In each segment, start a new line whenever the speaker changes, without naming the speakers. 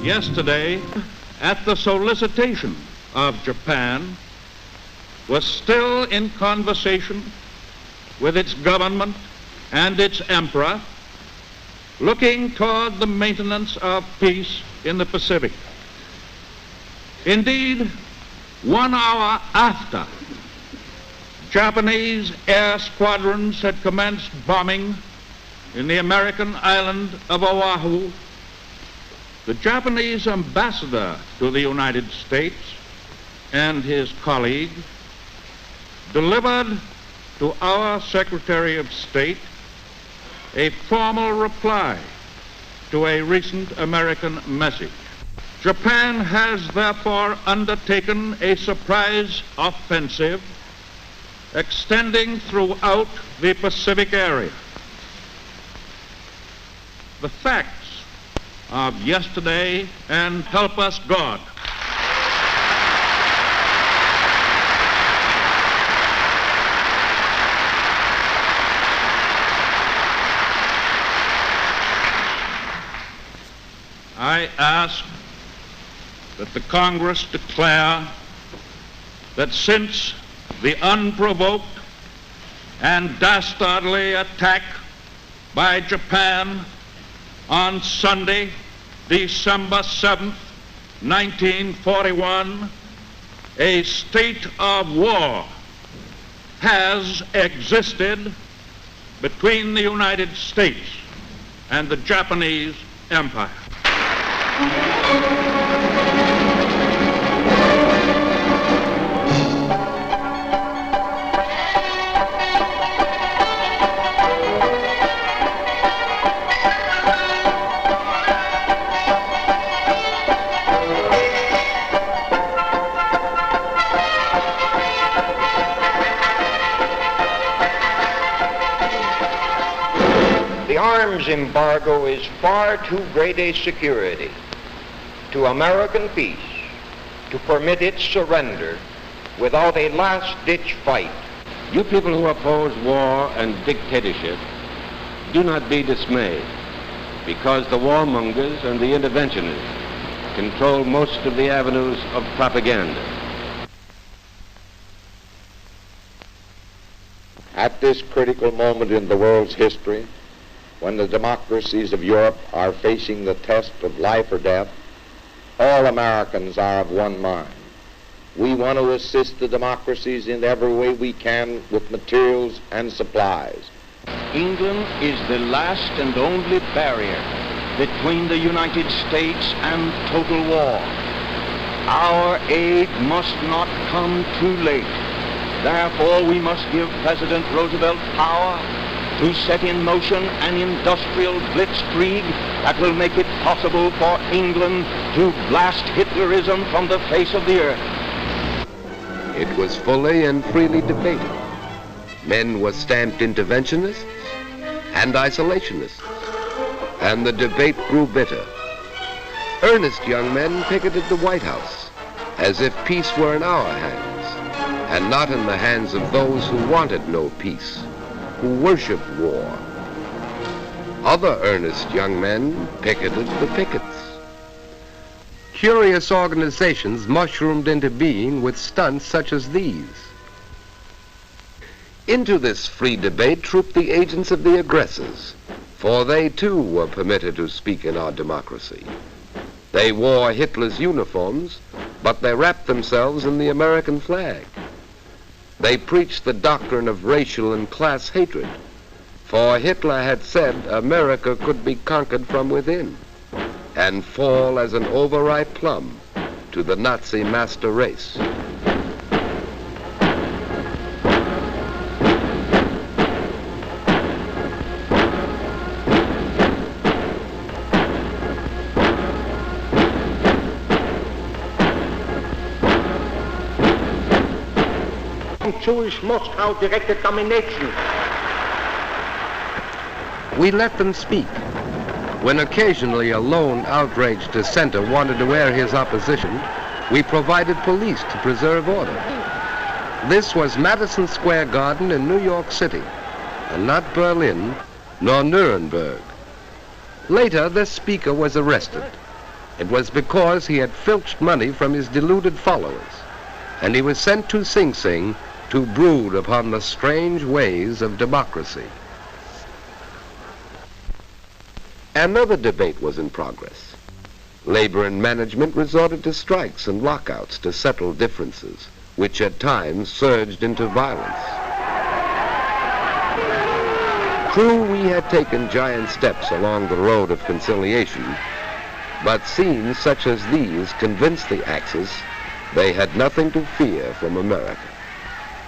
yesterday, at the solicitation of Japan, was still in conversation with its government and its emperor, looking toward the maintenance of peace in the Pacific. Indeed, 1 hour after Japanese air squadrons had commenced bombing in the American island of Oahu, the Japanese ambassador to the United States and his colleague delivered to our Secretary of State a formal reply to a recent American message. Japan has therefore undertaken a surprise offensive extending throughout the Pacific area. The facts of yesterday, and help us God. I ask that the Congress declare that since the unprovoked and dastardly attack by Japan on Sunday, December 7th, 1941, a state of war has existed between the United States and the Japanese Empire.
The arms embargo is far too great a security to American peace to permit its surrender without a last-ditch fight.
You people who oppose war and dictatorship, do not be dismayed, because the warmongers and the interventionists control most of the avenues of propaganda.
At this critical moment in the world's history, when the democracies of Europe are facing the test of life or death, all Americans are of one mind. We want to assist the democracies in every way we can with materials and supplies.
England is the last and only barrier between the United States and total war. Our aid must not come too late. Therefore, we must give President Roosevelt power to set in motion an industrial blitzkrieg that will make it possible for England to blast Hitlerism from the face of the earth.
It was fully and freely debated. Men were stamped interventionists and isolationists, and the debate grew bitter. Earnest young men picketed the White House as if peace were in our hands and not in the hands of those who wanted no peace, who worshiped war. Other earnest young men picketed the pickets. Curious organizations mushroomed into being with stunts such as these. Into this free debate trooped the agents of the aggressors, for they too were permitted to speak in our democracy. They wore Hitler's uniforms, but they wrapped themselves in the American flag. They preached the doctrine of racial and class hatred, for Hitler had said America could be conquered from within and fall as an overripe plum to the Nazi master race.
Jewish Moscow directed domination.
We let them speak. When occasionally a lone outraged dissenter wanted to air his opposition, we provided police to preserve order. This was Madison Square Garden in New York City, and not Berlin nor Nuremberg. Later, this speaker was arrested. It was because he had filched money from his deluded followers, and he was sent to Sing Sing to brood upon the strange ways of democracy. Another debate was in progress. Labor and management resorted to strikes and lockouts to settle differences, which at times surged into violence. True, we had taken giant steps along the road of conciliation, but scenes such as these convinced the Axis they had nothing to fear from America.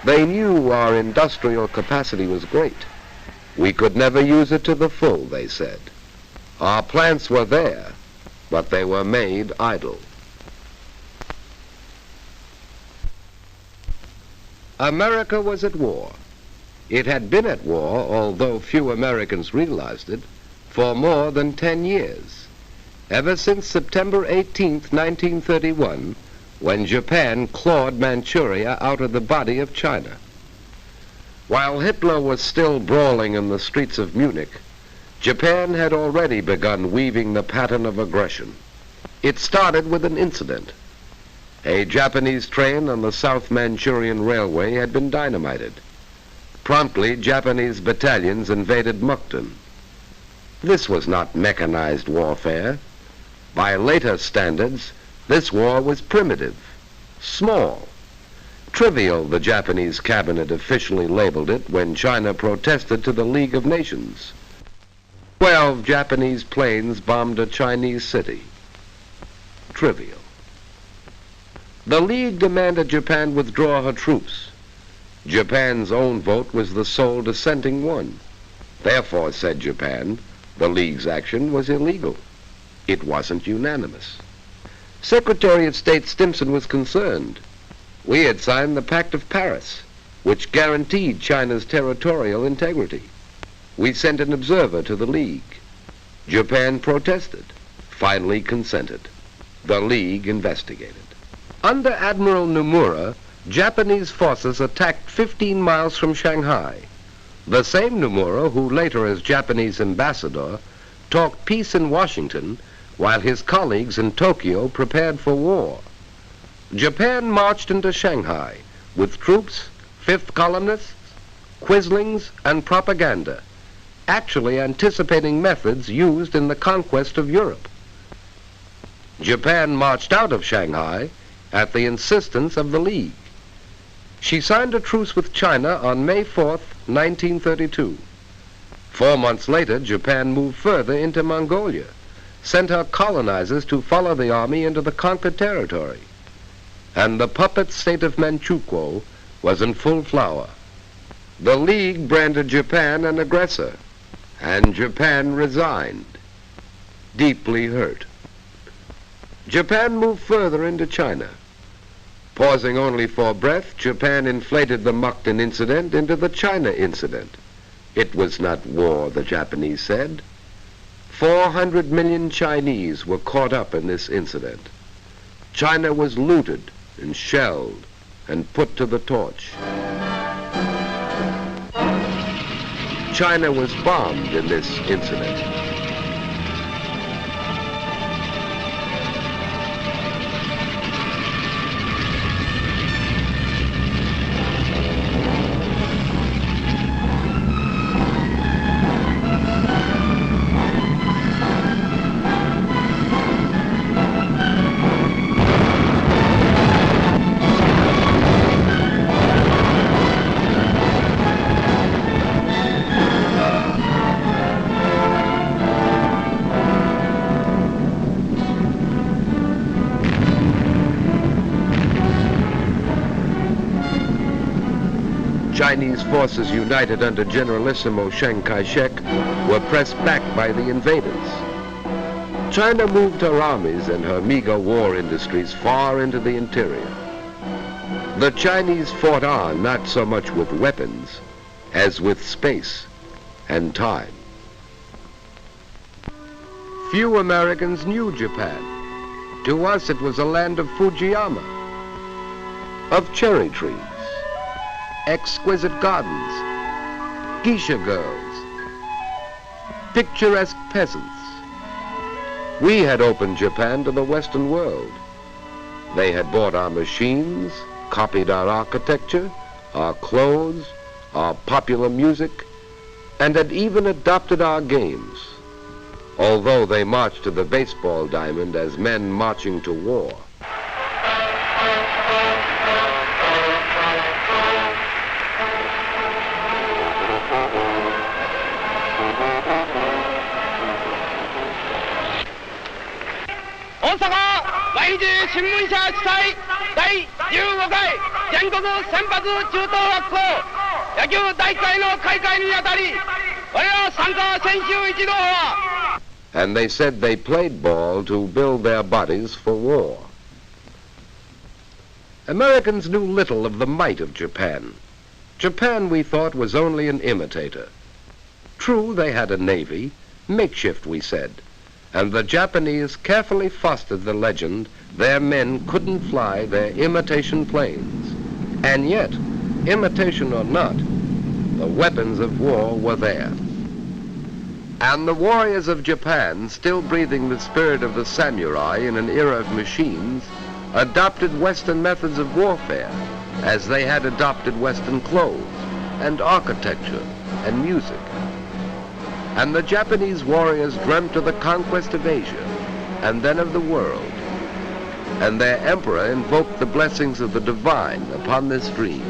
They knew our industrial capacity was great. We could never use it to the full, they said. Our plants were there, but they were made idle. America was at war. It had been at war, although few Americans realized it, for more than 10 years. Ever since September 18th, 1931, when Japan clawed Manchuria out of the body of China. While Hitler was still brawling in the streets of Munich, Japan had already begun weaving the pattern of aggression. It started with an incident. A Japanese train on the South Manchurian Railway had been dynamited. Promptly, Japanese battalions invaded Mukden. This was not mechanized warfare. By later standards, this war was primitive, small. Trivial, the Japanese cabinet officially labeled it when China protested to the League of Nations. 12 Japanese planes bombed a Chinese city. Trivial. The League demanded Japan withdraw her troops. Japan's own vote was the sole dissenting one. Therefore, said Japan, the League's action was illegal. It wasn't unanimous. Secretary of State Stimson was concerned. We had signed the Pact of Paris, which guaranteed China's territorial integrity. We sent an observer to the League. Japan protested, finally consented. The League investigated. Under Admiral Nomura, Japanese forces attacked 15 miles from Shanghai. The same Nomura, who later as Japanese ambassador, talked peace in Washington, while his colleagues in Tokyo prepared for war. Japan marched into Shanghai with troops, fifth columnists, quislings, and propaganda, actually anticipating methods used in the conquest of Europe. Japan marched out of Shanghai at the insistence of the League. She signed a truce with China on May 4th, 1932. 4 months later, Japan moved further into Mongolia, sent her colonizers to follow the army into the conquered territory. And the puppet state of Manchukuo was in full flower. The League branded Japan an aggressor, and Japan resigned, deeply hurt. Japan moved further into China. Pausing only for breath, Japan inflated the Mukden incident into the China incident. It was not war, the Japanese said. 400 million Chinese were caught up in this incident. China was looted and shelled and put to the torch. China was bombed in this incident. Chinese forces united under Generalissimo Chiang Kai-shek were pressed back by the invaders. China moved her armies and her meager war industries far into the interior. The Chinese fought on not so much with weapons as with space and time. Few Americans knew Japan. To us it was a land of Fujiyama, of cherry trees, exquisite gardens, geisha girls, picturesque peasants, We had opened Japan to the Western world. They had bought our machines, copied our architecture, our clothes, our popular music, and had even adopted our games, although they marched to the baseball diamond as men marching to war.
신문사 주사위第15回全国選抜中等学校野球大会の開会にあたり我ら参加選手一同は
And they said they played ball to build their bodies for war. Americans knew little of the might of Japan. Japan, we thought, was only an imitator. True, they had a navy, makeshift, we said, and the Japanese carefully fostered the legend their men couldn't fly their imitation planes. And yet, imitation or not, the weapons of war were there. And the warriors of Japan, still breathing the spirit of the samurai in an era of machines, adopted Western methods of warfare, as they had adopted Western clothes and architecture and music. And the Japanese warriors dreamt of the conquest of Asia, and then of the world. And their emperor invoked the blessings of the divine upon this dream.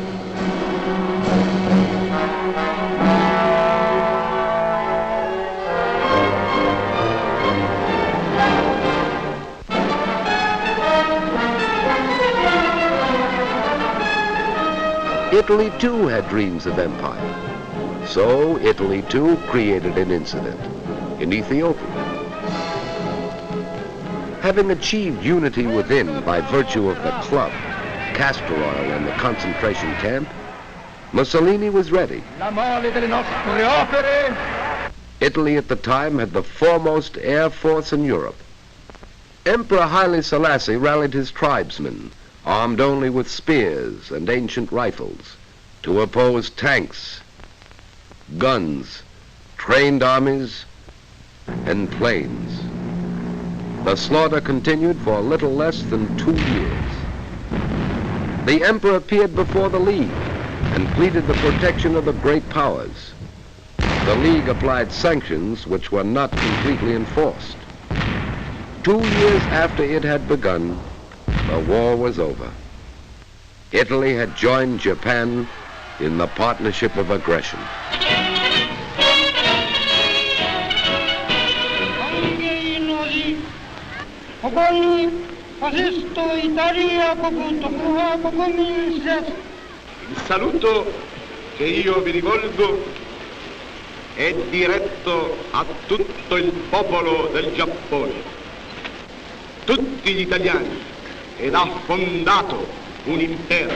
Italy too had dreams of empire. So Italy too created an incident in Ethiopia. Having achieved unity within by virtue of the club, castor oil, and the concentration camp, Mussolini was ready. Italy at the time had the foremost air force in Europe. Emperor Haile Selassie rallied his tribesmen, armed only with spears and ancient rifles, to oppose tanks, guns, trained armies, and planes. The slaughter continued for a little less than 2 years. The emperor appeared before the League and pleaded the protection of the great powers. The League applied sanctions which were not completely enforced. 2 years after it had begun, the war was over. Italy had joined Japan in the partnership of aggression.
Il saluto che io vi rivolgo è diretto a tutto il popolo del Giappone, tutti gli italiani, ed ha fondato un impero.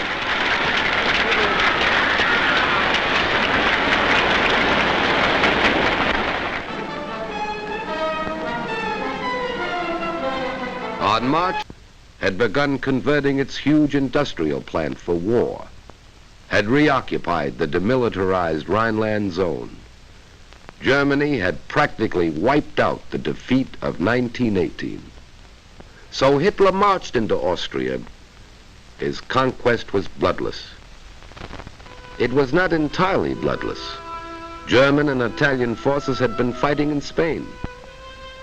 On March, had begun converting its huge industrial plant for war, had reoccupied the demilitarized Rhineland zone. Germany had practically wiped out the defeat of 1918. So Hitler marched into Austria. His conquest was bloodless. It was not entirely bloodless. German and Italian forces had been fighting in Spain.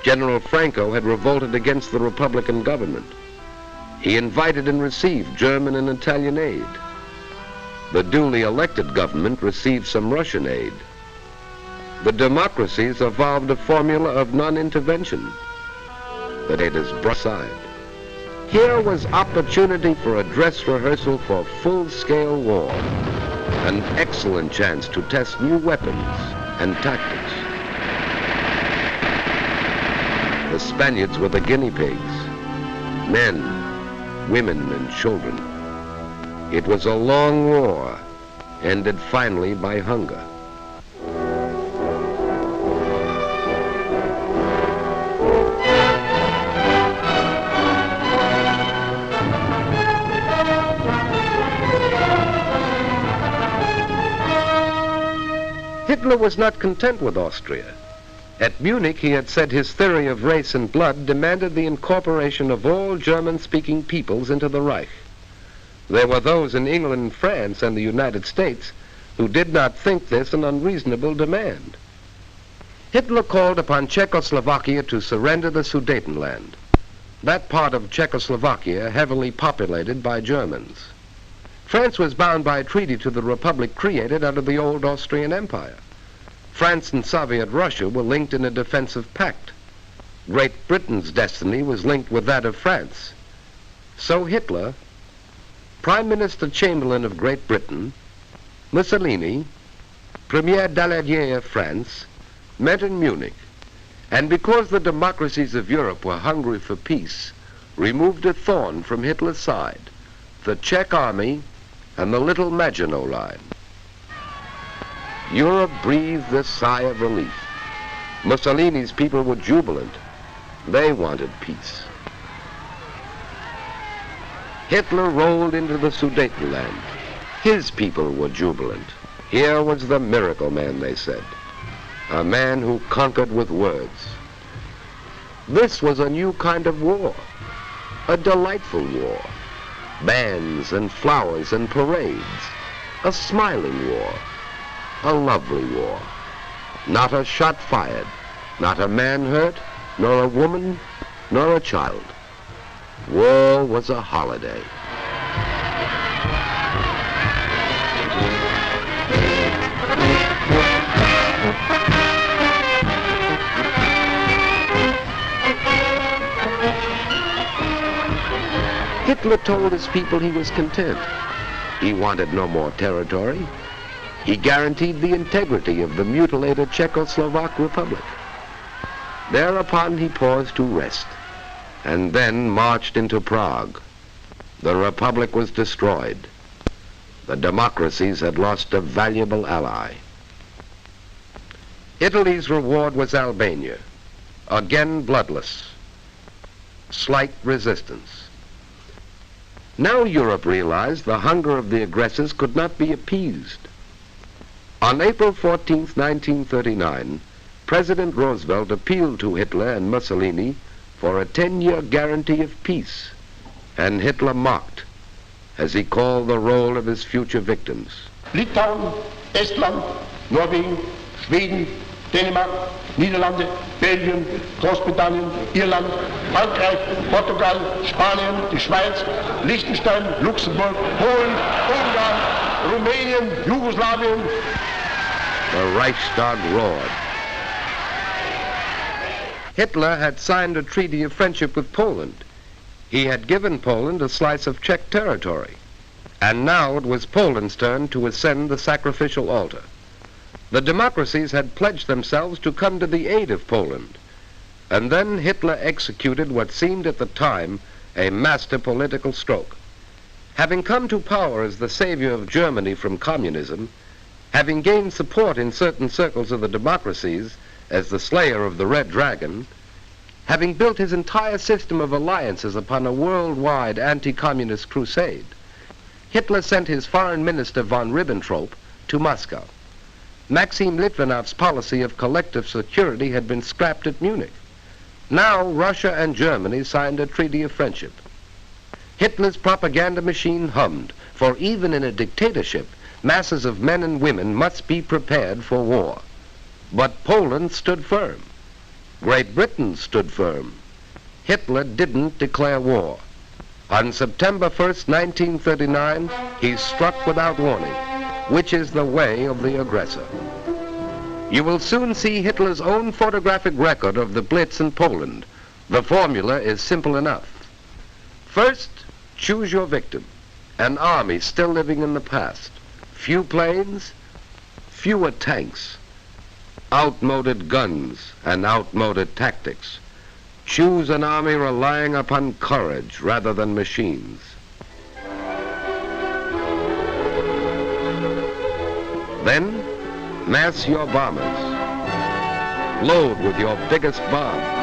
General Franco had revolted against the Republican government. He invited and received German and Italian aid. The duly elected government received some Russian aid. The democracies evolved a formula of non-intervention that it has brought aside. Here was opportunity for a dress rehearsal for full-scale war, an excellent chance to test new weapons and tactics. The Spaniards were the guinea pigs, men, women, and children. It was a long war, ended finally by hunger. Hitler was not content with Austria. At Munich, he had said his theory of race and blood demanded the incorporation of all German-speaking peoples into the Reich. There were those in England, France, and the United States who did not think this an unreasonable demand. Hitler called upon Czechoslovakia to surrender the Sudetenland, that part of Czechoslovakia heavily populated by Germans. France was bound by a treaty to the republic created under the old Austrian Empire. France and Soviet Russia were linked in a defensive pact. Great Britain's destiny was linked with that of France. So Hitler, Prime Minister Chamberlain of Great Britain, Mussolini, Premier Daladier of France, met in Munich, and because the democracies of Europe were hungry for peace, removed a thorn from Hitler's side, the Czech army and the little Maginot Line. Europe breathed a sigh of relief. Mussolini's people were jubilant. They wanted peace. Hitler rolled into the Sudetenland. His people were jubilant. Here was the miracle man, they said. A man who conquered with words. This was a new kind of war. A delightful war. Bands and flowers and parades. A smiling war. A lovely war. Not a shot fired, not a man hurt, nor a woman, nor a child. War was a holiday. Hitler told his people he was content. He wanted no more territory. He guaranteed the integrity of the mutilated Czechoslovak Republic. Thereupon he paused to rest, and then marched into Prague. The Republic was destroyed. The democracies had lost a valuable ally. Italy's reward was Albania, again bloodless. Slight resistance. Now Europe realized the hunger of the aggressors could not be appeased. On April 14, 1939, President Roosevelt appealed to Hitler and Mussolini for a 10-year guarantee of peace, and Hitler mocked as he called the roll of his future victims.
Litauen, Estland, Norway, Sweden, Denmark, Niederlande, Belgien, Großbritannien, Irland, Frankreich, Portugal, Spanien, die Schweiz, Liechtenstein, Luxemburg, Polen, Ungarn, Rumänien, Jugoslawien.
The Reichstag roared. Hitler had signed a treaty of friendship with Poland. He had given Poland a slice of Czech territory. And now it was Poland's turn to ascend the sacrificial altar. The democracies had pledged themselves to come to the aid of Poland. And then Hitler executed what seemed at the time a master political stroke. Having come to power as the savior of Germany from communism, having gained support in certain circles of the democracies as the slayer of the Red Dragon, having built his entire system of alliances upon a worldwide anti-communist crusade, Hitler sent his foreign minister von Ribbentrop to Moscow. Maxim Litvinov's policy of collective security had been scrapped at Munich. Now Russia and Germany signed a treaty of friendship. Hitler's propaganda machine hummed, for even in a dictatorship, masses of men and women must be prepared for war. But Poland stood firm. Great Britain stood firm. Hitler didn't declare war. On September 1st, 1939, he struck without warning, which is the way of the aggressor. You will soon see Hitler's own photographic record of the Blitz in Poland. The formula is simple enough. First, choose your victim, an army still living in the past. Few planes, fewer tanks, outmoded guns and outmoded tactics. Choose an army relying upon courage rather than machines. Then, mass your bombers. Load with your biggest bomb.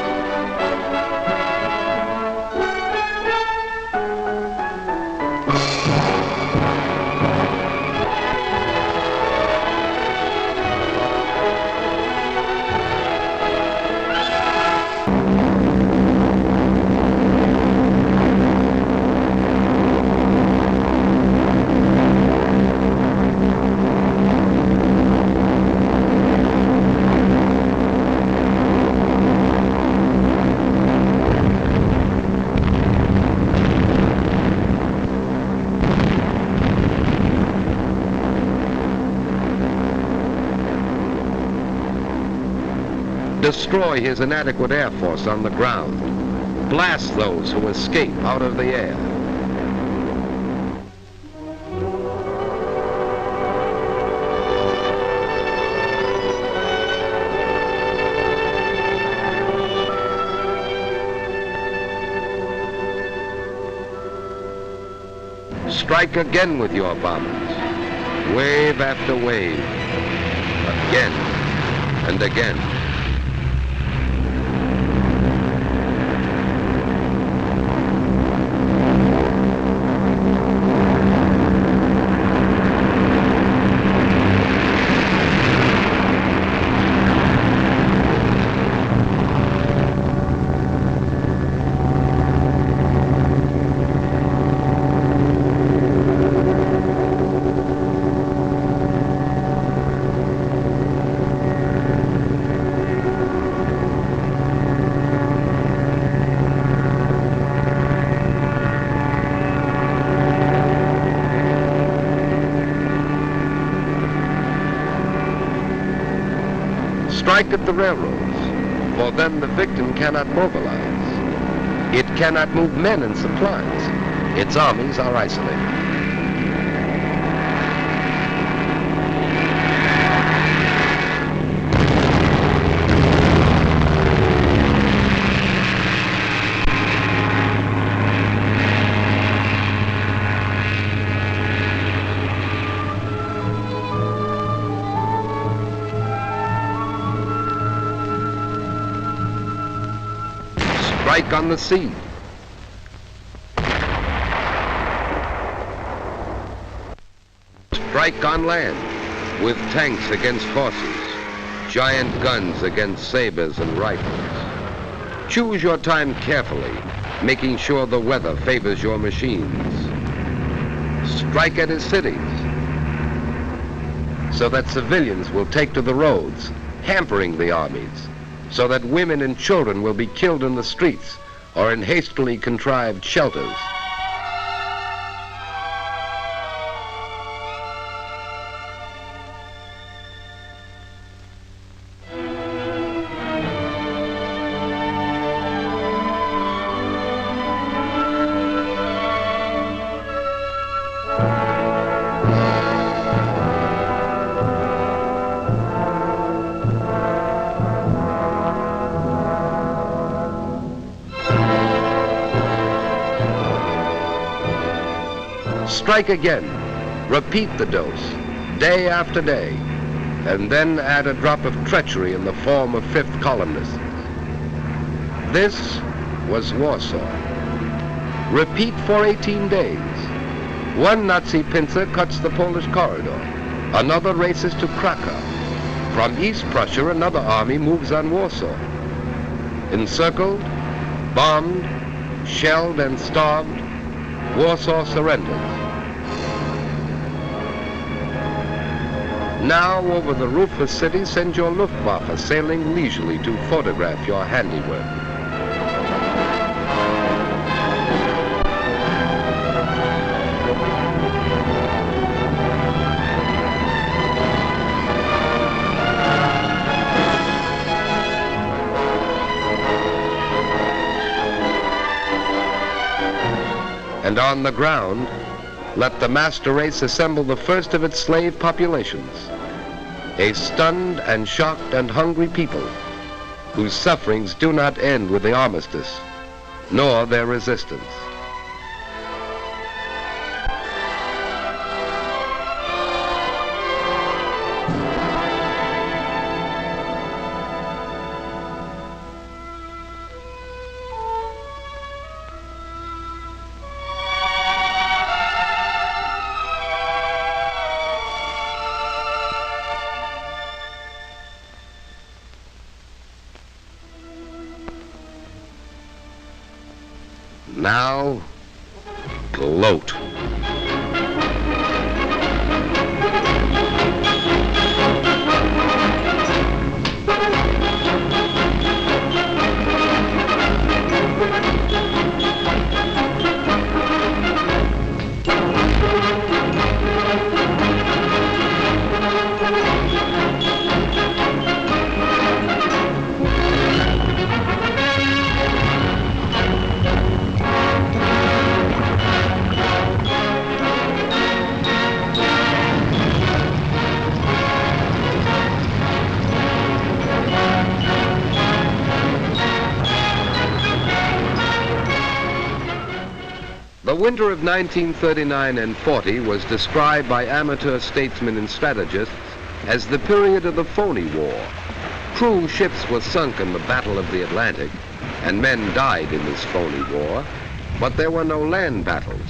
destroy his inadequate air force on the ground, blast those who escape out of the air. Strike again with your bombers, wave after wave, again and again. Strike at the railroads, for then the victim cannot mobilize. It cannot move men and supplies. Its armies are isolated. Strike on the sea. Strike on land, with tanks against horses, giant guns against sabers and rifles. Choose your time carefully, making sure the weather favors your machines. Strike at his cities, so that civilians will take to the roads, hampering the armies, so that women and children will be killed in the streets or in hastily contrived shelters. Strike again, repeat the dose, day after day, and then add a drop of treachery in the form of fifth columnists. This was Warsaw. Repeat for 18 days. One Nazi pincer cuts the Polish corridor, another races to Krakow. From East Prussia, another army moves on Warsaw. Encircled, bombed, shelled, and starved, Warsaw surrenders. Now, over the roofless city, send your Luftwaffe sailing leisurely to photograph your handiwork. And on the ground, let the master race assemble the first of its slave populations, a stunned and shocked and hungry people whose sufferings do not end with the armistice, nor their resistance. Now, gloat. winter of 1939 and 40 was described by amateur statesmen and strategists as the period of the phony war. Cruel ships were sunk in the Battle of the Atlantic, and men died in this phony war, but there were no land battles.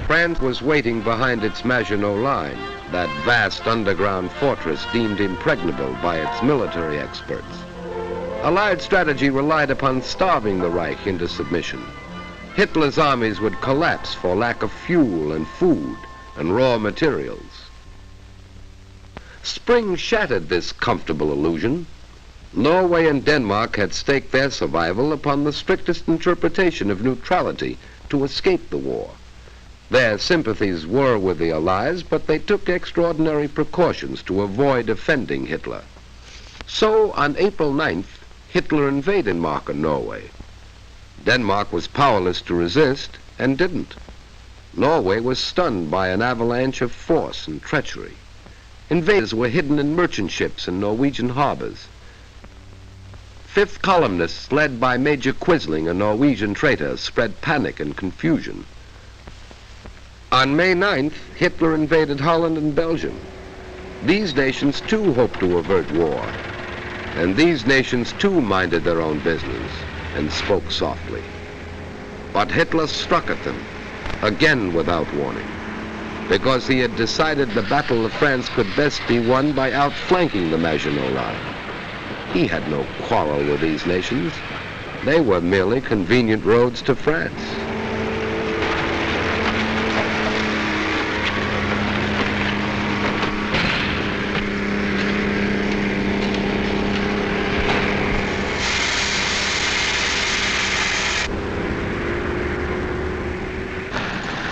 France was waiting behind its Maginot Line, that vast underground fortress deemed impregnable by its military experts. Allied strategy relied upon starving the Reich into submission. Hitler's armies would collapse for lack of fuel and food and raw materials. Spring shattered this comfortable illusion. Norway and Denmark had staked their survival upon the strictest interpretation of neutrality to escape the war. Their sympathies were with the Allies, but they took extraordinary precautions to avoid offending Hitler. So, on April 9th, Hitler invaded Norway. Denmark was powerless to resist and didn't. Norway was stunned by an avalanche of force and treachery. Invaders were hidden in merchant ships in Norwegian harbors. Fifth columnists, led by Major Quisling, a Norwegian traitor, spread panic and confusion. On May 9th, Hitler invaded Holland and Belgium. These nations too hoped to avert war. And these nations too minded their own business and spoke softly. But Hitler struck at them, again without warning, because he had decided the Battle of France could best be won by outflanking the Maginot Line. He had no quarrel with these nations. They were merely convenient roads to France.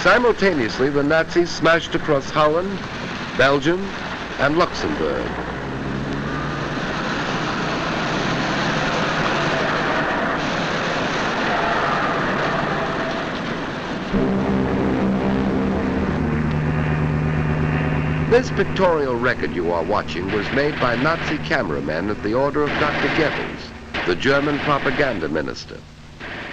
Simultaneously, the Nazis smashed across Holland, Belgium, and Luxembourg. This pictorial record you are watching was made by Nazi cameramen at the order of Dr. Goebbels, the German propaganda minister.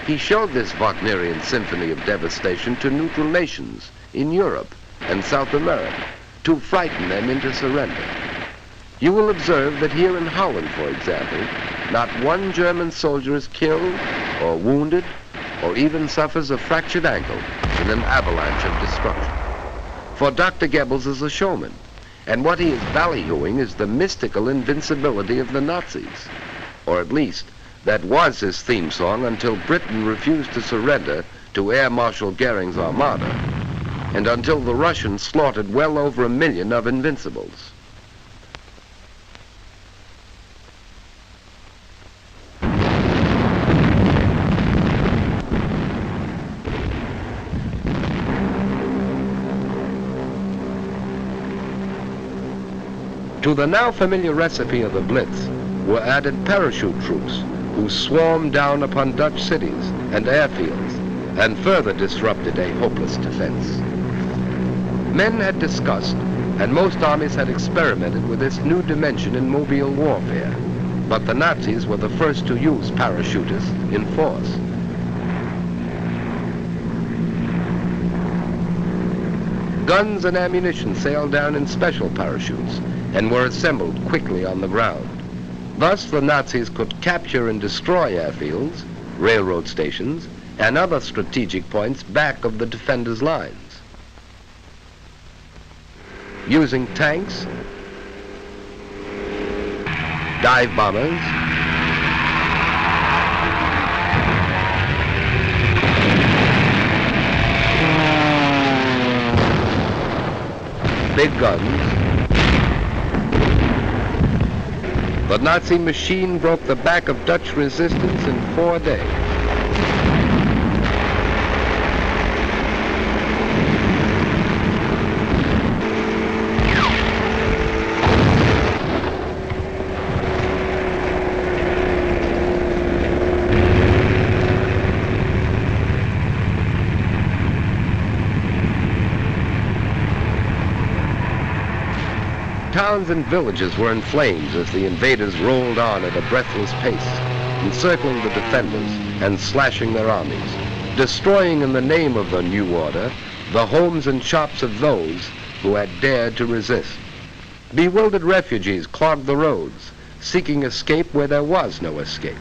He showed this Wagnerian symphony of devastation to neutral nations in Europe and South America to frighten them into surrender. You will observe that here in Holland, for example, not one German soldier is killed or wounded or even suffers a fractured ankle in an avalanche of destruction. For Dr. Goebbels is a showman, and what he is ballyhooing is the mystical invincibility of the Nazis, or at least that was his theme song until Britain refused to surrender to Air Marshal Goering's armada, and until the Russians slaughtered well over 1 million of invincibles. To the now familiar recipe of the Blitz were added parachute troops who swarmed down upon Dutch cities and airfields and further disrupted a hopeless defense. Men had discussed, and most armies had experimented with this new dimension in mobile warfare, but the Nazis were the first to use parachutists in force. Guns and ammunition sailed down in special parachutes and were assembled quickly on the ground. Thus, the Nazis could capture and destroy airfields, railroad stations, and other strategic points back of the defenders' lines. Using tanks, dive bombers, big guns, the Nazi machine broke the back of Dutch resistance in 4 days. towns and villages were in flames as the invaders rolled on at a breathless pace, encircling the defenders and slashing their armies, destroying in the name of the new order the homes and shops of those who had dared to resist. Bewildered refugees clogged the roads, seeking escape where there was no escape.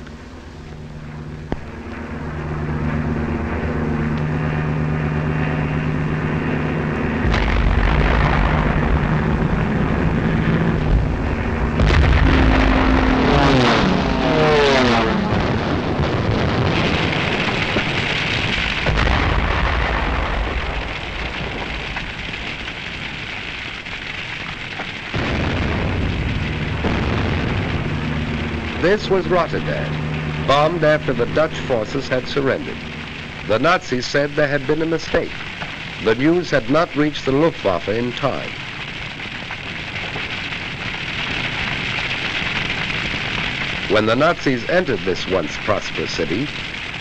This was Rotterdam, bombed after the Dutch forces had surrendered. The Nazis said there had been a mistake. The news had not reached the Luftwaffe in time. When the Nazis entered this once prosperous city,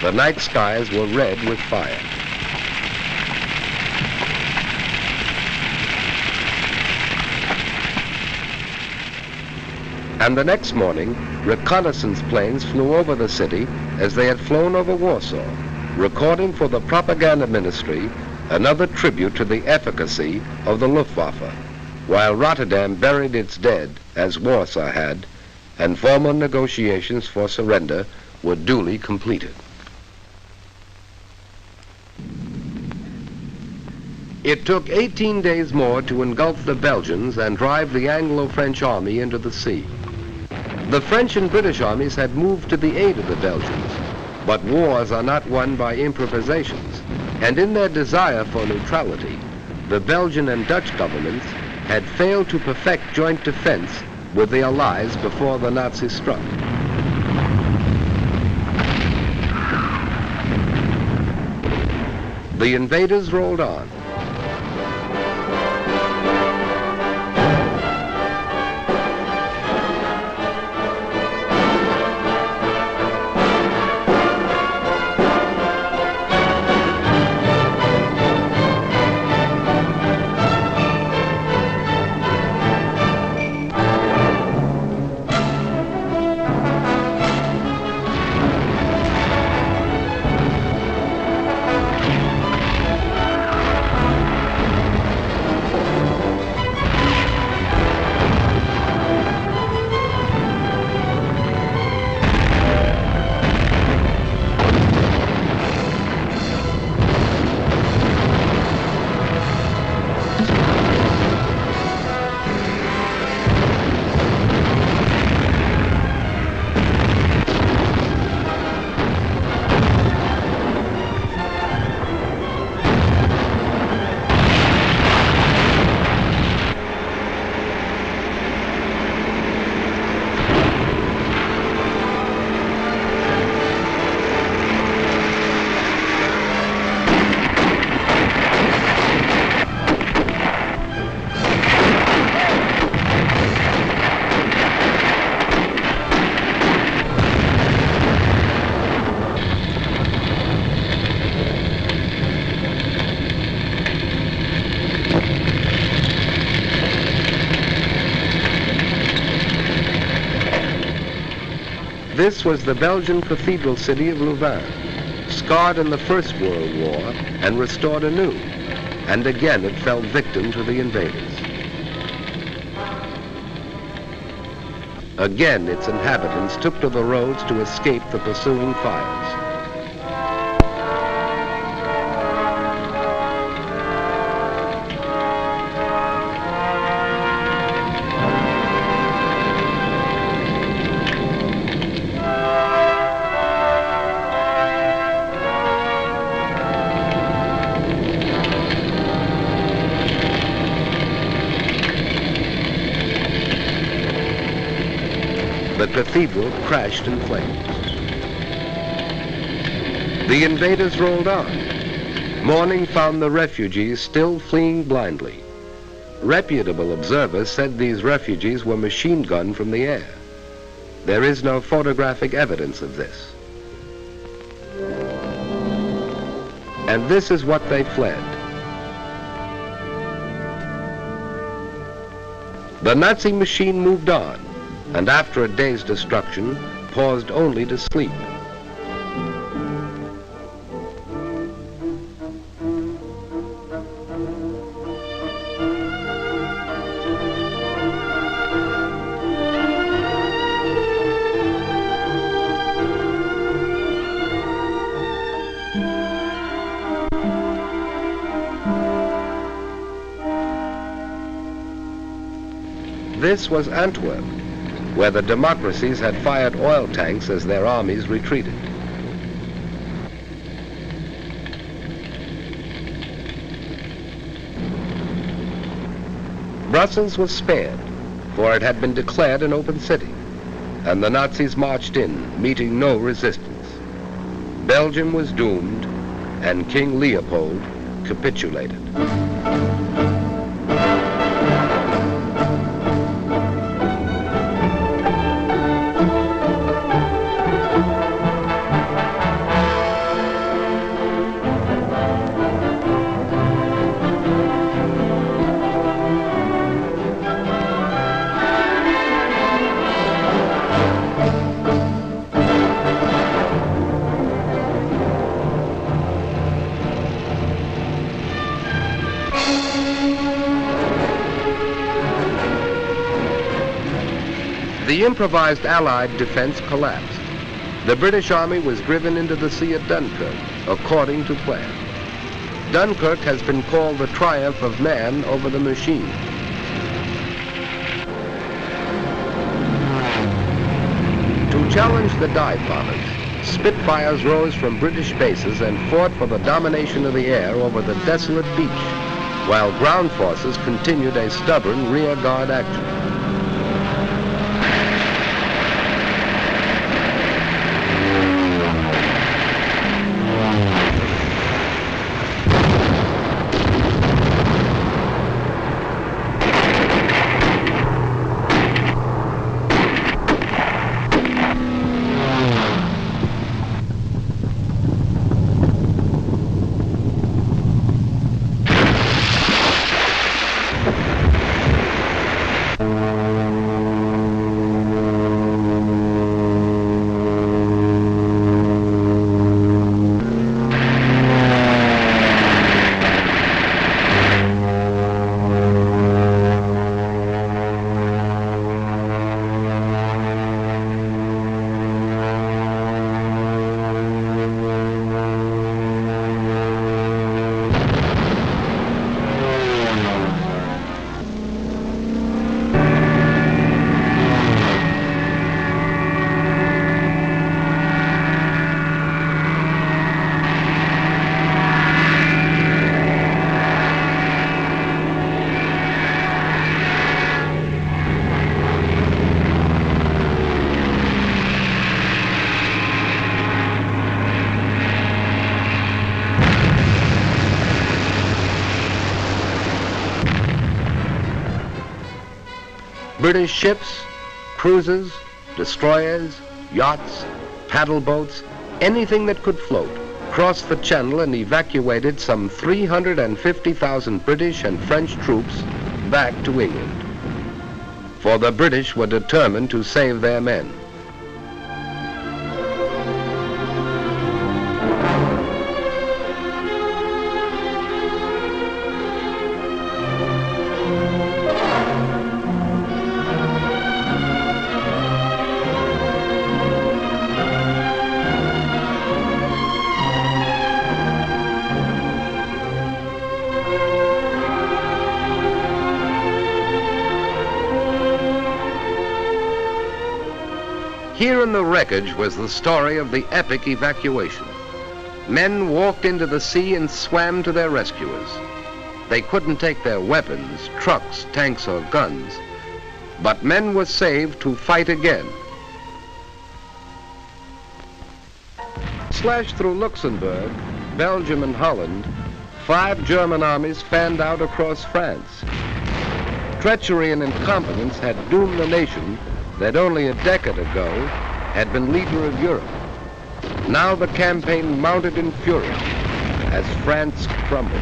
the night skies were red with fire. And the next morning, reconnaissance planes flew over the city as they had flown over Warsaw, recording for the propaganda ministry another tribute to the efficacy of the Luftwaffe, while Rotterdam buried its dead, as Warsaw had, and formal negotiations for surrender were duly completed. It took 18 days more to engulf the Belgians and drive the Anglo-French army into the sea. The French and British armies had moved to the aid of the Belgians, but wars are not won by improvisations, and in their desire for neutrality, the Belgian and Dutch governments had failed to perfect joint defense with the Allies before the Nazis struck. The invaders rolled on. This was the Belgian cathedral city of Louvain, scarred in the First World War and restored anew, and again it fell victim to the invaders. Again its inhabitants took to the roads to escape the pursuing fires. The cathedral crashed in flames. The invaders rolled on. Morning found the refugees still fleeing blindly. Reputable observers said these refugees were machine gunned from the air. There is no photographic evidence of this. And this is what they fled. The Nazi machine moved on, and after a day's destruction, paused only to sleep. This was Antwerp, where the democracies had fired oil tanks as their armies retreated. Brussels was spared, for it had been declared an open city, and the Nazis marched in, meeting no resistance. Belgium was doomed, and King Leopold capitulated. The improvised Allied defense collapsed. The British Army was driven into the sea at Dunkirk, according to plan. Dunkirk has been called the triumph of man over the machine. To challenge the dive bombers, Spitfires rose from British bases and fought for the domination of the air over the desolate beach, while ground forces continued a stubborn rear guard action. British ships, cruisers, destroyers, yachts, paddle boats, anything that could float, crossed the channel and evacuated some 350,000 British and French troops back to England. For the British were determined to save their men. Here in the wreckage was the story of the epic evacuation. Men walked into the sea and swam to their rescuers. They couldn't take their weapons, trucks, tanks, or guns, but men were saved to fight again. Slashed through Luxembourg, Belgium, and Holland, 5 German armies fanned out across France. Treachery and incompetence had doomed the nation that only a decade ago had been leader of Europe. Now the campaign mounted in fury as France crumbled.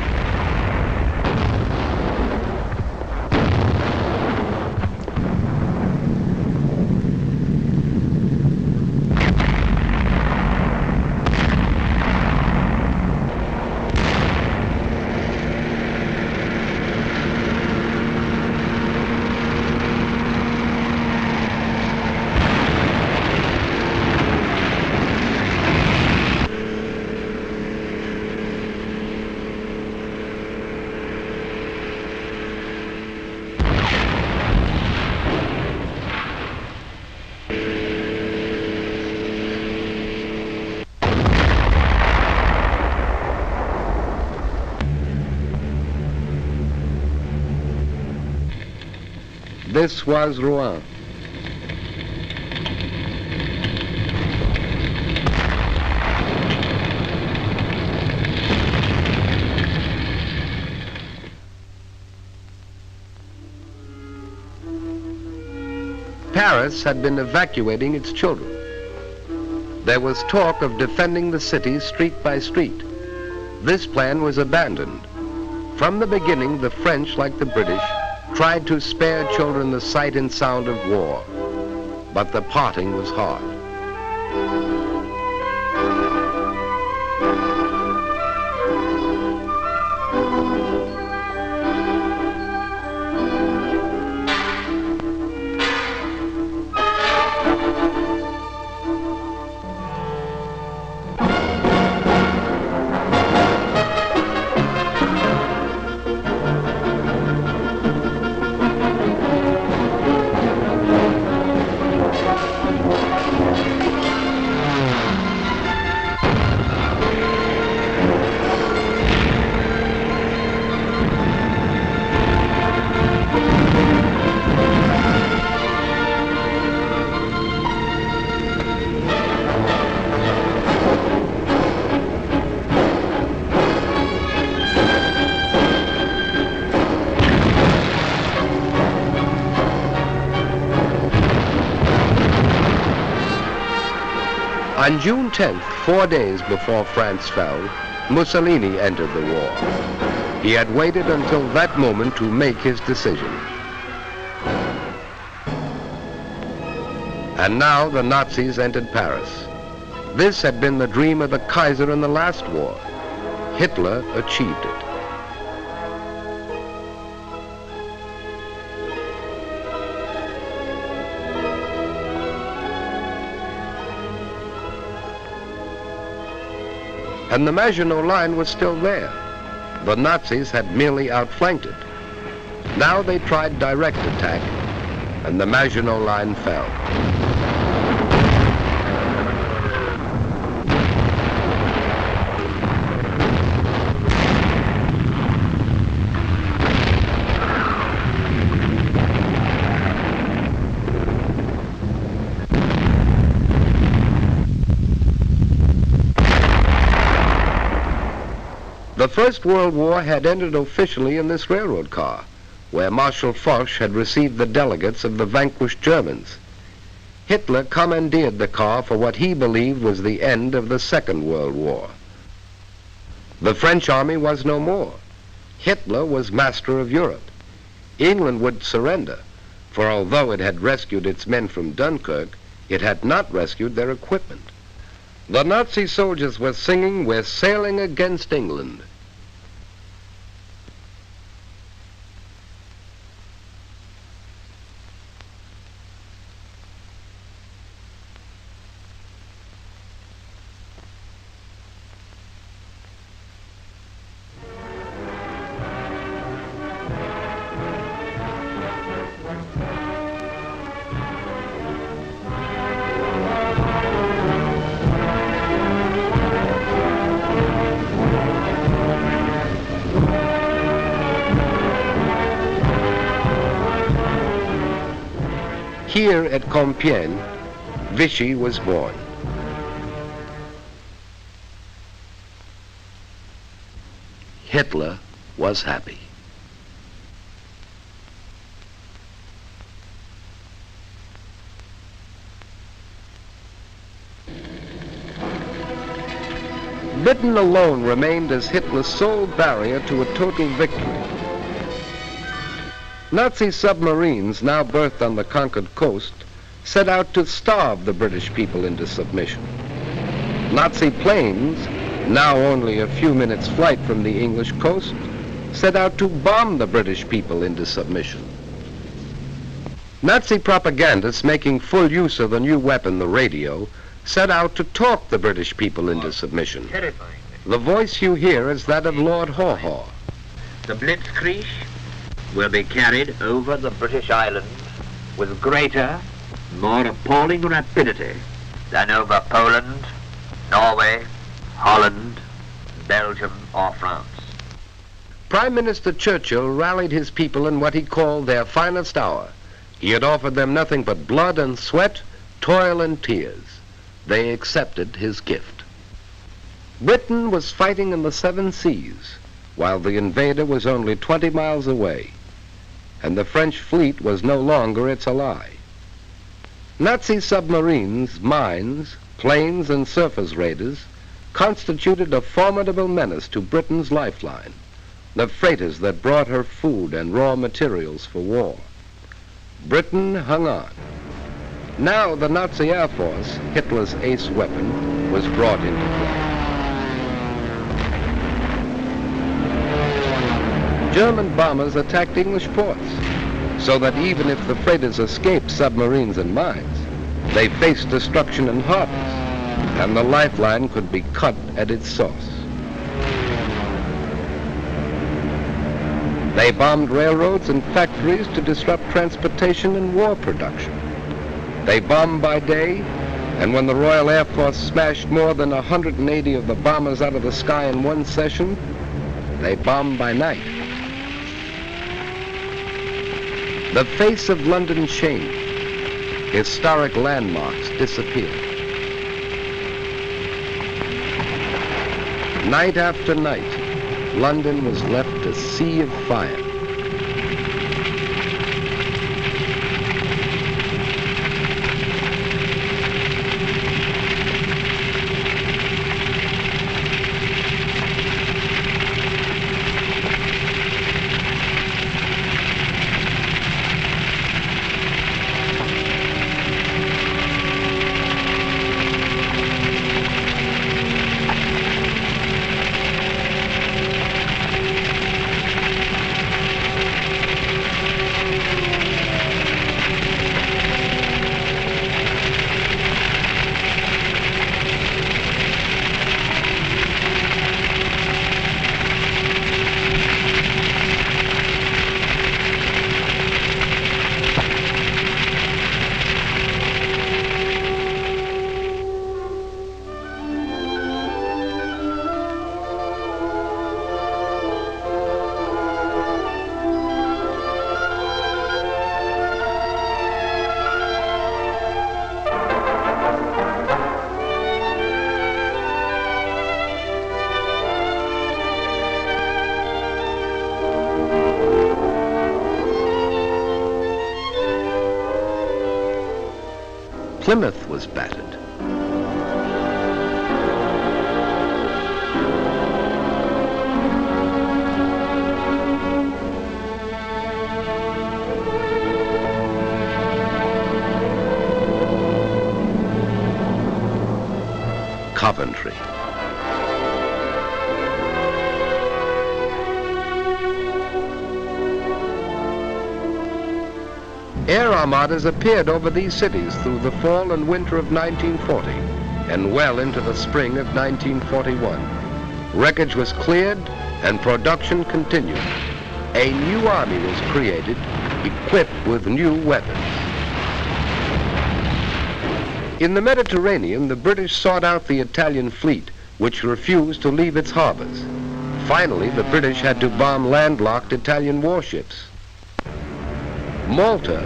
This was Rouen. Paris had been evacuating its children. There was talk of defending the city street by street. This plan was abandoned. From the beginning, the French, like the British, tried to spare children the sight and sound of war, but the parting was hard. On June 10th, 4 days before France fell, Mussolini entered the war. He had waited until that moment to make his decision. And now the Nazis entered Paris. This had been the dream of the Kaiser in the last war. Hitler achieved it. And the Maginot Line was still there. The Nazis had merely outflanked it. Now they tried direct attack, and the Maginot Line fell. The First World War had ended officially in this railroad car, where Marshal Foch had received the delegates of the vanquished Germans. Hitler commandeered the car for what he believed was the end of the Second World War. The French army was no more. Hitler was master of Europe. England would surrender, for although it had rescued its men from Dunkirk, it had not rescued their equipment. The Nazi soldiers were singing, "We're sailing against England." Here at Compiègne, Vichy was born. Hitler was happy. Britain alone remained as Hitler's sole barrier to a total victory. Nazi submarines, now berthed on the conquered coast, set out to starve the British people into submission. Nazi planes, now only a few minutes' flight from the English coast, set out to bomb the British people into submission. Nazi propagandists, making full use of the new weapon, the radio, set out to talk the British people into submission.
Terrifying.
The voice you hear is that of Lord Haw Haw.
The Blitzkrieg will be carried over the British Islands with greater, more appalling rapidity than over Poland, Norway, Holland, Belgium, or France.
Prime Minister Churchill rallied his people in what he called their finest hour, He had offered them nothing but blood and sweat, toil and tears. They accepted his gift. Britain was fighting in the 7 seas, while the invader was only 20 miles away, and the French fleet was no longer its ally. Nazi submarines, mines, planes, and surface raiders constituted a formidable menace to Britain's lifeline, the freighters that brought her food and raw materials for war. Britain hung on. Now the Nazi Air Force, Hitler's ace weapon, was brought into play. German bombers attacked English ports, so that even if the freighters escaped submarines and mines, they faced destruction in harbors, and the lifeline could be cut at its source. They bombed railroads and factories to disrupt transportation and war production. They bombed by day, and when the Royal Air Force smashed more than 180 of the bombers out of the sky in one session, they bombed by night. The face of London changed. Historic landmarks disappeared. Night after night, London was left a sea of fire. Plymouth was battered. Coventry. Air armadas appeared over these cities through the fall and winter of 1940 and well into the spring of 1941. Wreckage was cleared and production continued. A new army was created, equipped with new weapons. In the Mediterranean, the British sought out the Italian fleet, which refused to leave its harbors. Finally, the British had to bomb landlocked Italian warships. Malta,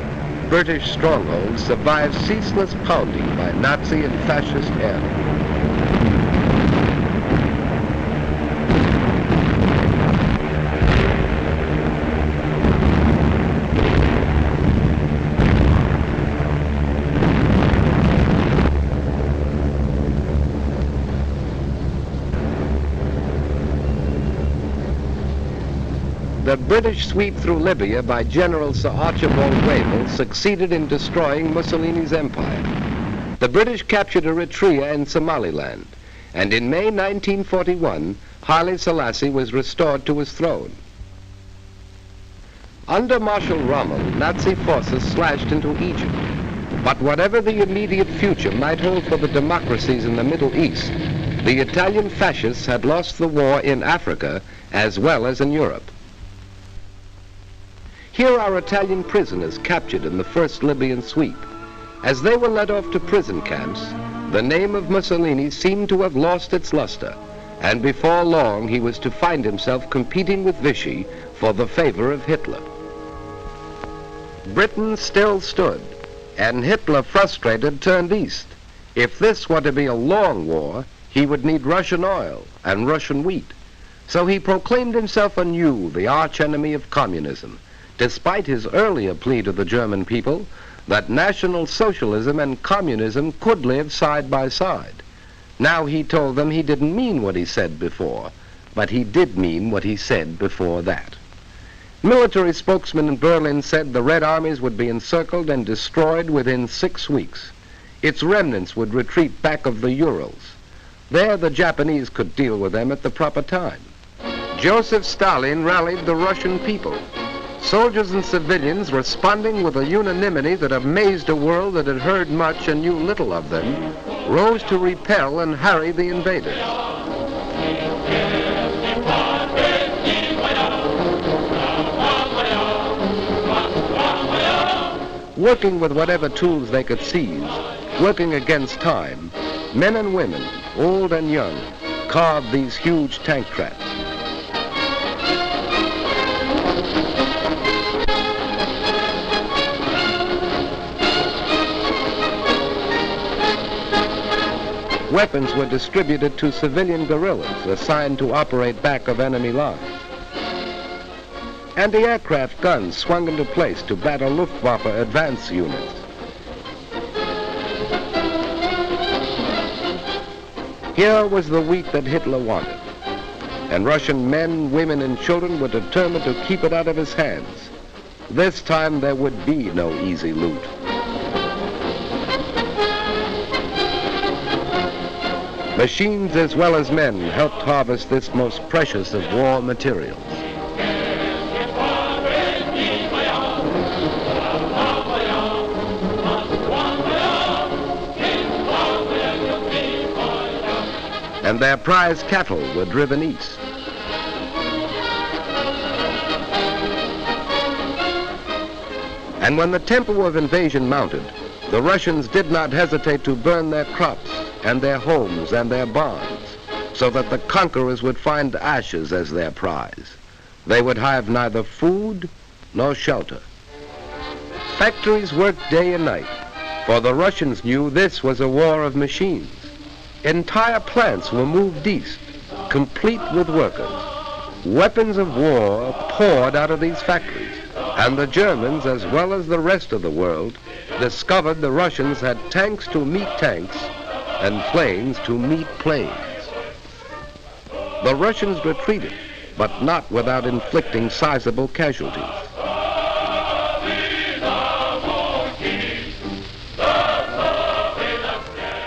British stronghold, survived ceaseless pounding by Nazi and fascist airmen. The British sweep through Libya by General Sir Archibald Wavell succeeded in destroying Mussolini's empire. The British captured Eritrea and Somaliland, and in May 1941, Haile Selassie was restored to his throne. Under Marshal Rommel, Nazi forces slashed into Egypt. But whatever the immediate future might hold for the democracies in the Middle East, the Italian fascists had lost the war in Africa as well as in Europe. Here are Italian prisoners captured in the first Libyan sweep. As they were led off to prison camps, the name of Mussolini seemed to have lost its luster, and before long he was to find himself competing with Vichy for the favor of Hitler. Britain still stood, and Hitler, frustrated, turned east. If this were to be a long war, he would need Russian oil and Russian wheat. So he proclaimed himself anew the archenemy of communism, despite his earlier plea to the German people that National Socialism and communism could live side by side. Now he told them he didn't mean what he said before, but he did mean what he said before that. Military spokesmen in Berlin said the Red Armies would be encircled and destroyed within 6 weeks. Its remnants would retreat back of the Urals. There the Japanese could deal with them at the proper time. Joseph Stalin rallied the Russian people. Soldiers and civilians, responding with a unanimity that amazed a world that had heard much and knew little of them, rose to repel and harry the invaders. Working with whatever tools they could seize, working against time, men and women, old and young, carved these huge tank traps. Weapons were distributed to civilian guerrillas assigned to operate back of enemy lines. Anti-aircraft guns swung into place to battle Luftwaffe advance units. Here was the wheat that Hitler wanted, and Russian men, women, and children were determined to keep it out of his hands. This time there would be no easy loot. Machines as well as men helped harvest this most precious of war materials. And their prize cattle were driven east. And when the tempo of invasion mounted, the Russians did not hesitate to burn their crops and their homes and their barns, so that the conquerors would find ashes as their prize. They would have neither food nor shelter. Factories worked day and night, for the Russians knew this was a war of machines. Entire plants were moved east, complete with workers. Weapons of war poured out of these factories, and the Germans, as well as the rest of the world, discovered the Russians had tanks to meet tanks and planes to meet planes. The Russians retreated, but not without inflicting sizable casualties.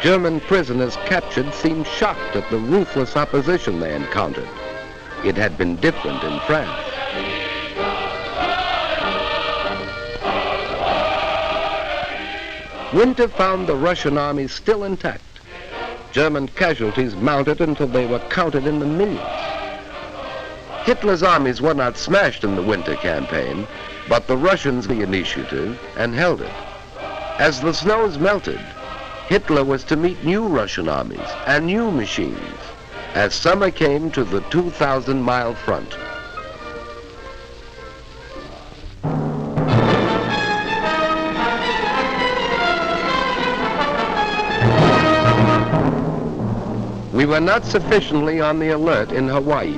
German prisoners captured seemed shocked at the ruthless opposition they encountered. It had been different in France. Winter found the Russian army still intact. German casualties mounted until they were counted in the millions. Hitler's armies were not smashed in the winter campaign, but the Russians took the initiative and held it. As the snows melted, Hitler was to meet new Russian armies and new machines as summer came to the 2,000-mile front. We were not sufficiently on the alert in Hawaii.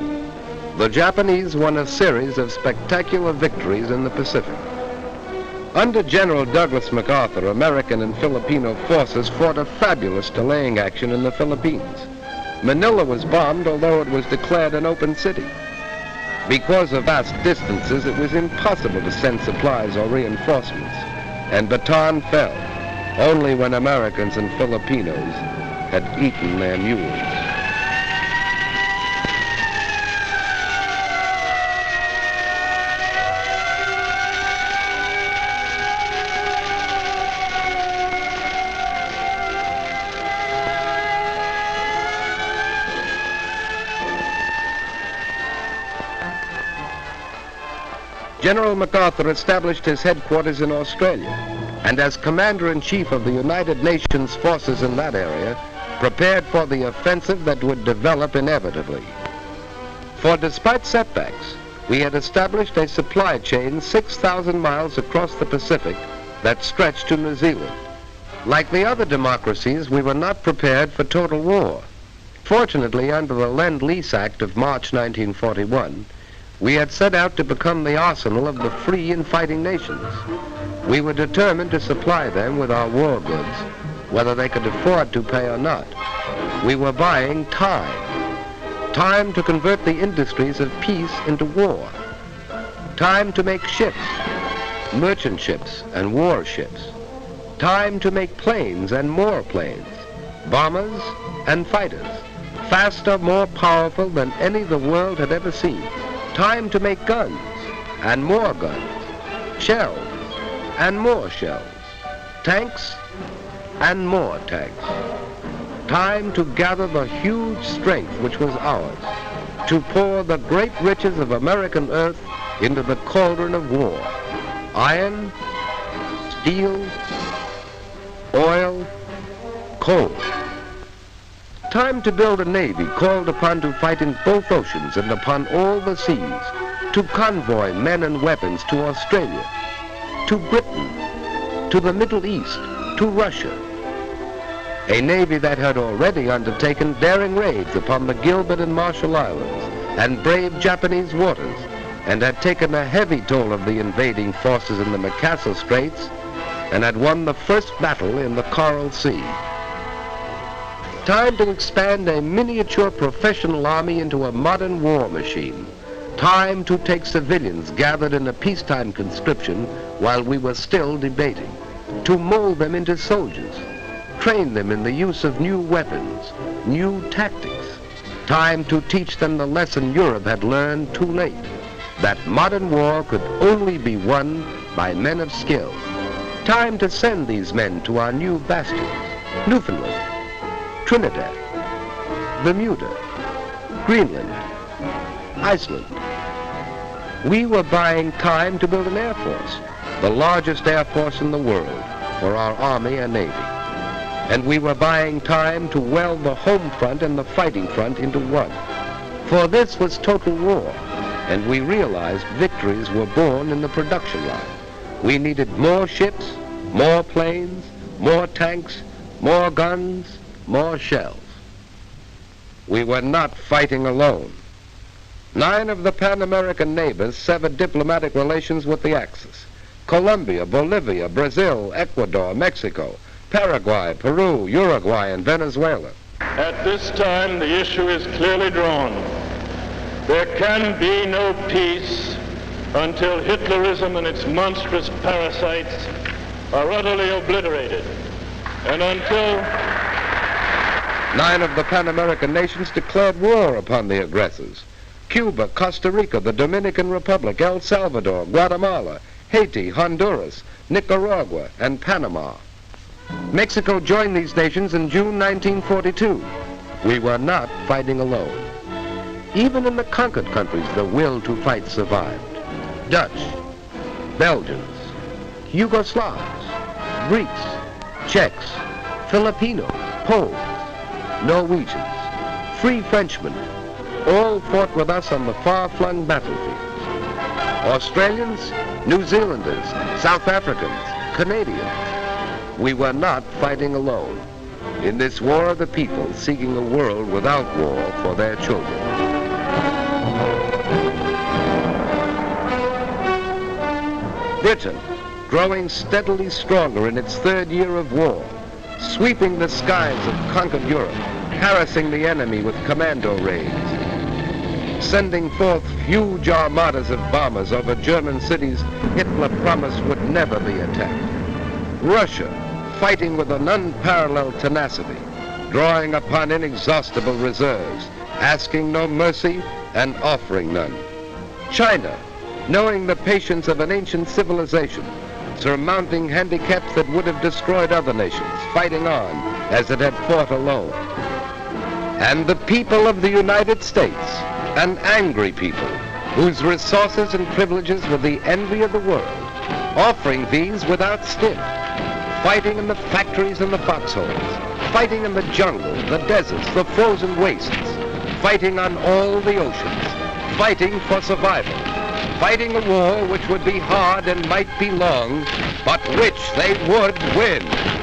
The Japanese won a series of spectacular victories in the Pacific. Under General Douglas MacArthur, American and Filipino forces fought a fabulous delaying action in the Philippines. Manila was bombed, although it was declared an open city. Because of vast distances, it was impossible to send supplies or reinforcements, and Bataan fell only when Americans and Filipinos had eaten their mules. General MacArthur established his headquarters in Australia, and as Commander-in-Chief of the United Nations forces in that area, prepared for the offensive that would develop inevitably. For despite setbacks, we had established a supply chain 6,000 miles across the Pacific that stretched to New Zealand. Like the other democracies, we were not prepared for total war. Fortunately, under the Lend-Lease Act of March 1941, we had set out to become the arsenal of the free and fighting nations. We were determined to supply them with our war goods, whether they could afford to pay or not. We were buying time. Time to convert the industries of peace into war. Time to make ships, merchant ships and war ships. Time to make planes and more planes, bombers and fighters, faster, more powerful than any the world had ever seen. Time to make guns and more guns, shells and more shells, tanks and more tanks. Time to gather the huge strength which was ours, to pour the great riches of American earth into the cauldron of war. Iron, steel, oil, coal. Time to build a navy called upon to fight in both oceans and upon all the seas, to convoy men and weapons to Australia, to Britain, to the Middle East, to Russia. A navy that had already undertaken daring raids upon the Gilbert and Marshall Islands and braved Japanese waters, and had taken a heavy toll of the invading forces in the Makassar Straits, and had won the first battle in the Coral Sea. Time to expand a miniature professional army into a modern war machine. Time to take civilians gathered in a peacetime conscription while we were still debating, to mold them into soldiers, train them in the use of new weapons, new tactics. Time to teach them the lesson Europe had learned too late, that modern war could only be won by men of skill. Time to send these men to our new bastions, Newfoundland, Trinidad, Bermuda, Greenland, Iceland. We were buying time to build an air force, the largest air force in the world, for our Army and Navy. And we were buying time to weld the home front and the fighting front into one. For this was total war, and we realized victories were born in the production line. We needed more ships, more planes, more tanks, more guns, more shells. We were not fighting alone. 9 of the Pan-American neighbors severed diplomatic relations with the Axis. Colombia, Bolivia, Brazil, Ecuador, Mexico, Paraguay, Peru, Uruguay, and Venezuela.
At this time, the issue is clearly drawn. There can be no peace until Hitlerism and its monstrous parasites are utterly obliterated, and until
9 of the Pan-American nations declared war upon the aggressors. Cuba, Costa Rica, the Dominican Republic, El Salvador, Guatemala, Haiti, Honduras, Nicaragua, and Panama. Mexico joined these nations in June 1942. We were not fighting alone. Even in the conquered countries, the will to fight survived. Dutch, Belgians, Yugoslavs, Greeks, Czechs, Filipinos, Poles, Norwegians, free Frenchmen, all fought with us on the far-flung battlefields. Australians, New Zealanders, South Africans, Canadians. We were not fighting alone in this war of the people seeking a world without war for their children. Britain, growing steadily stronger in its 3rd year of war, sweeping the skies of conquered Europe, harassing the enemy with commando raids, sending forth huge armadas of bombers over German cities Hitler promised would never be attacked. Russia, fighting with an unparalleled tenacity, drawing upon inexhaustible reserves, asking no mercy and offering none. China, knowing the patience of an ancient civilization, surmounting handicaps that would have destroyed other nations, fighting on as it had fought alone. And the people of the United States, an angry people, whose resources and privileges were the envy of the world, offering these without stint, fighting in the factories and the foxholes, fighting in the jungle, the deserts, the frozen wastes, fighting on all the oceans, fighting for survival, fighting a war which would be hard and might be long, but which they would win.